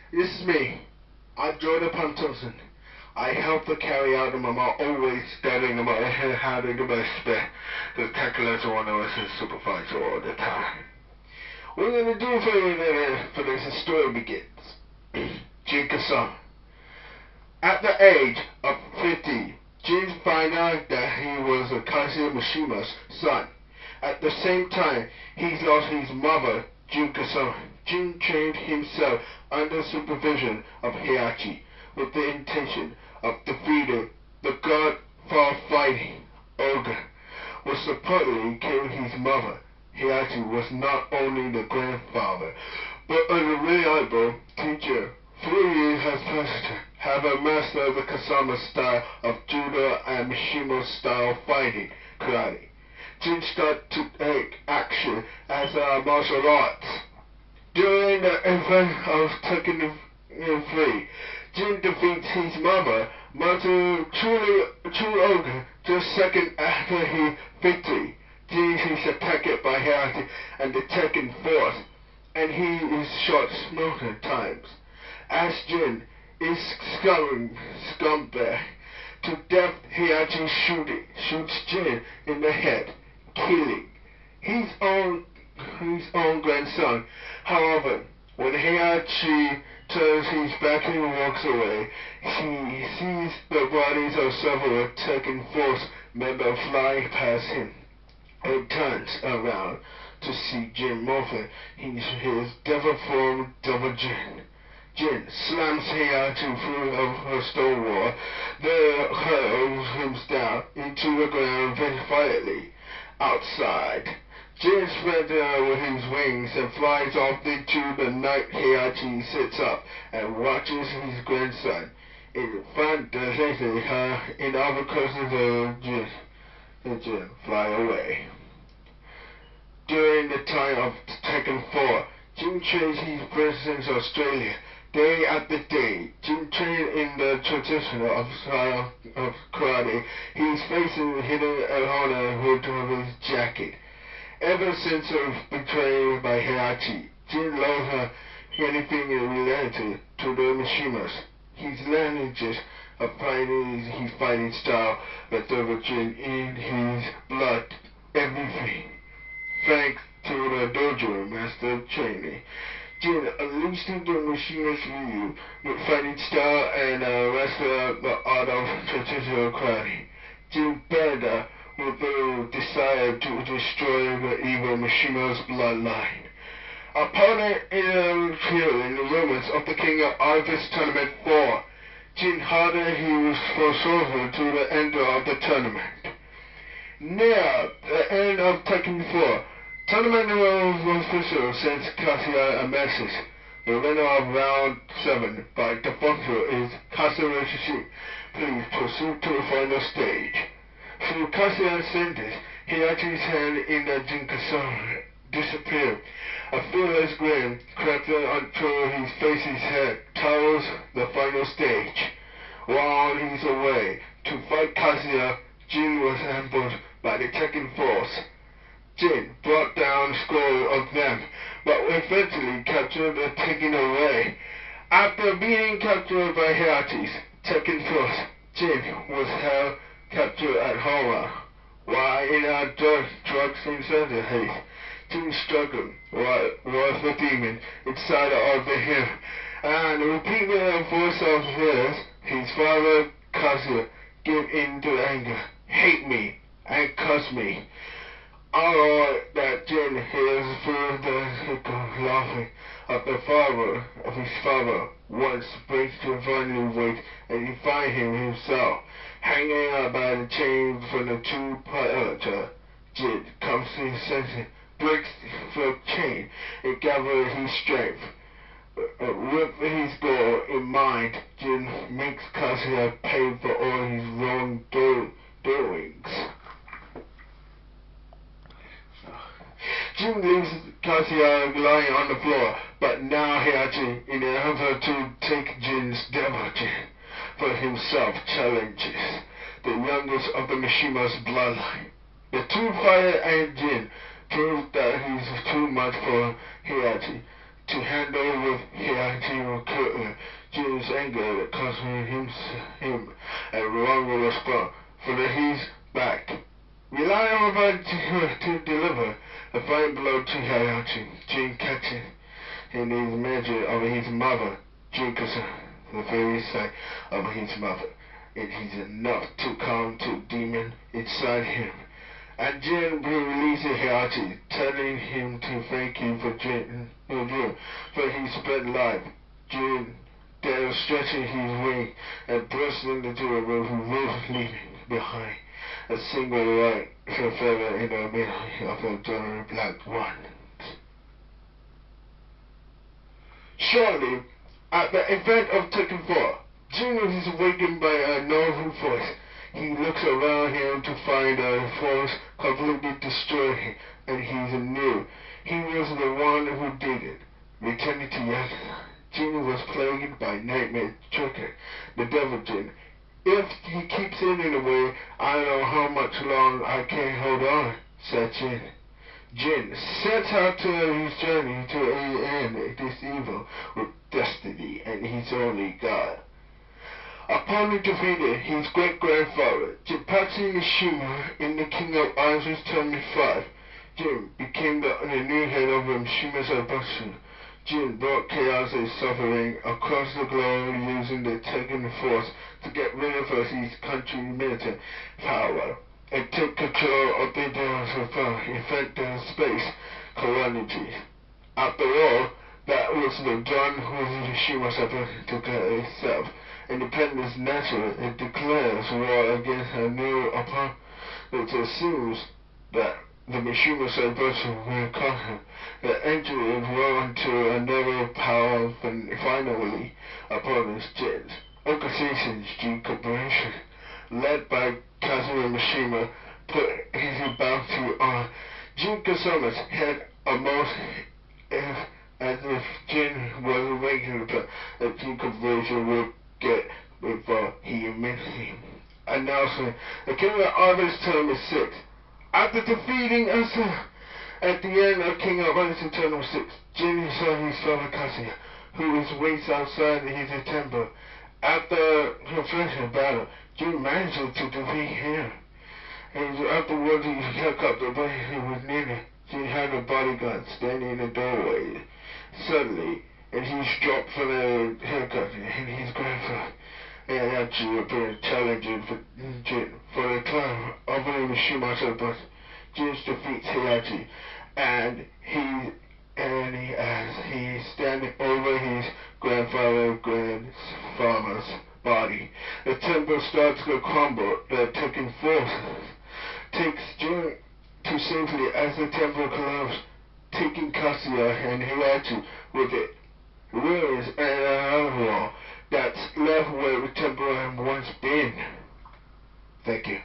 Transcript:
This is me. I'm Jordan Palmer-Thompson. I help to carry out the mama always studying about how to do best the tacklers one of us is supervisor all the time. What we're gonna do for this story begins. Jin Kazama. At the age of 50, Jin found out that he was Kazuya Mishima's son. At the same time, he lost his mother, Jin Kazama. Jin trained himself under supervision of Heihachi with the intention of defeating the god for fighting ogre, was supposedly killed his mother. Heihachi was not only the grandfather, but a reliable teacher. 4 years has passed, having mastered the Kazama style of judo and Mishima style fighting karate. Jin started to take action as a martial arts. During the event of Tekken 3, Jin defeats his mother, Matsu True Ogre, just second after his victory. Jin is attacked by Heihachi and the Tekken Force, and he is shot multiple times. As Jin is scumbag to death, Heihachi shoots Jin in the head, killing his own grandson. However, when Heihachi turns his back and walks away, he sees the bodies of several Tekken Force members flying past him, and turns around to see Jin morphing his devil form Double Jin. Jin slams Heihachi through a stone wall, then hurls him down into the ground very violently. Outside, Jin spreads with his wings and flies off into the night. Heihachi sits up and watches his grandson. In front, in other courses of Jin fly away. During the time of Tekken 4, Jin trains his presence in Australia. Day after day, Jin trained in the traditional style of karate. His face is hidden on the hood of his jacket. Ever since his betrayal by Heihachi, Jin loves anything related to the Mishimas. His lineages of fighting, his fighting style, the Double Jin in his blood, everything. Thanks to the dojo master training, Jin unleashed the Mishima's Ryu with fighting style and mastered the art of traditional karate. Jin better with the desire to destroy the evil Mishima's bloodline. Opponent appeared in the rumors of the King of Argus Tournament 4. Jin harder he was for to the end of the tournament. Near the end of Tekken 4, tournament was official since Kazuya amasses. The winner of round 7 by default is Kazuya Shishi. Please proceed to the final stage. Through Kazuya's sentence, Heihachi's hand in the Jin Kazama disappeared. A fearless grin crept until his face's head towards the final stage. While he's away to fight Kazuya, Jin was ambushed by the Tekken Force. Jin brought down a score of them, but eventually captured and taken away. After being captured by Heihachi's Tekken Force, Jin was held captured at Homa. While in a drugs insanity, Jin struggled with the demon inside of him, and repeating the voice of his father Kazuya gave in to anger, hate me, and curse me. All that Jin hears through the laughing of his father, once breaks to finally wake, and he finds himself hanging out by the chain from the two pilots. Jin comes to his senses, breaks the chain, and gathers his strength. With his goal in mind, Jin makes Kazuya pay for all his wrongdoings. Jin leaves Kazuya lying on the floor, but now Heihachi, in an effort to take Jin's Devil Jin for himself, challenges the youngest of the Mishima's bloodline. The two fighter and Jin prove that he's too much for Heihachi to handle with him. Heihachi will kill him. Jin's anger that caused him and Ruanga will respond, for that he's back. Rely on everybody to deliver a fine blow to Heihachi. Jin catches in his magic of his mother, Jin Kazama, the very sight of his mother. It is enough to calm the demon inside him. And Jin releases Heihachi, telling him to thank you for Jin, for his spent life. Jin then stretching his wing and bursting into a roof, leaving behind a single white feather in the middle of a dirty black one. Shortly, at the event of Tekken 4, Jin is awakened by a novel voice. He looks around him to find the force completely destroyed, and he's new. He was the one who did it. Returning to Yakuza, Jin was plagued by nightmare trigger, the devil Jin. If he keeps it in the way, I don't know how much long I can hold on, said Jin. Jin sets out to his journey to end this evil with destiny and his only God. Upon defeating his great-grandfather, Jinpachi Mishima, in the King of Iron's Tournament 5, Jin became the new head of Mishima Zaibatsu. Jin brought chaos and suffering across the globe using the Tekken force to get rid of his country's military power and take control of the infected space colonies. After all, that was done with Mishima Zaibatsu to get itself. Independence naturally, it declares war against a new opponent. It assumes that the Mishima Zaibatsu will conquer the entry is well into another power finally opponents Jin's. Organizations Jin Corporation, led by Kazuma Mishima, put his bounty on Jin Kazama's head almost as if Jin was awakened the Jin Corporation would get before he met him. Announcing the King of Harvest Tournament 6. After defeating us at the end of King of Harvest Tournament 6, Jin saw his father Kazuya, who waits outside his temple. After a fresh battle, Jin managed to defeat him. And afterwards, he helicopter, but he was nearly. Jin had a bodyguard standing in the doorway. Suddenly, and he's dropped from the helicopter, and his grandfather actually appeared challenging for Jin for the climb of the Mishima Zaibatsu. Jin defeats Heihachi, and as he's standing over his grandfather's body, the temple starts to crumble. The Tekken forces takes Jin to safety as the temple collapses, taking Kazuya and Heihachi with it. Ruins and another wall that's left where the temple had once been. Thank you.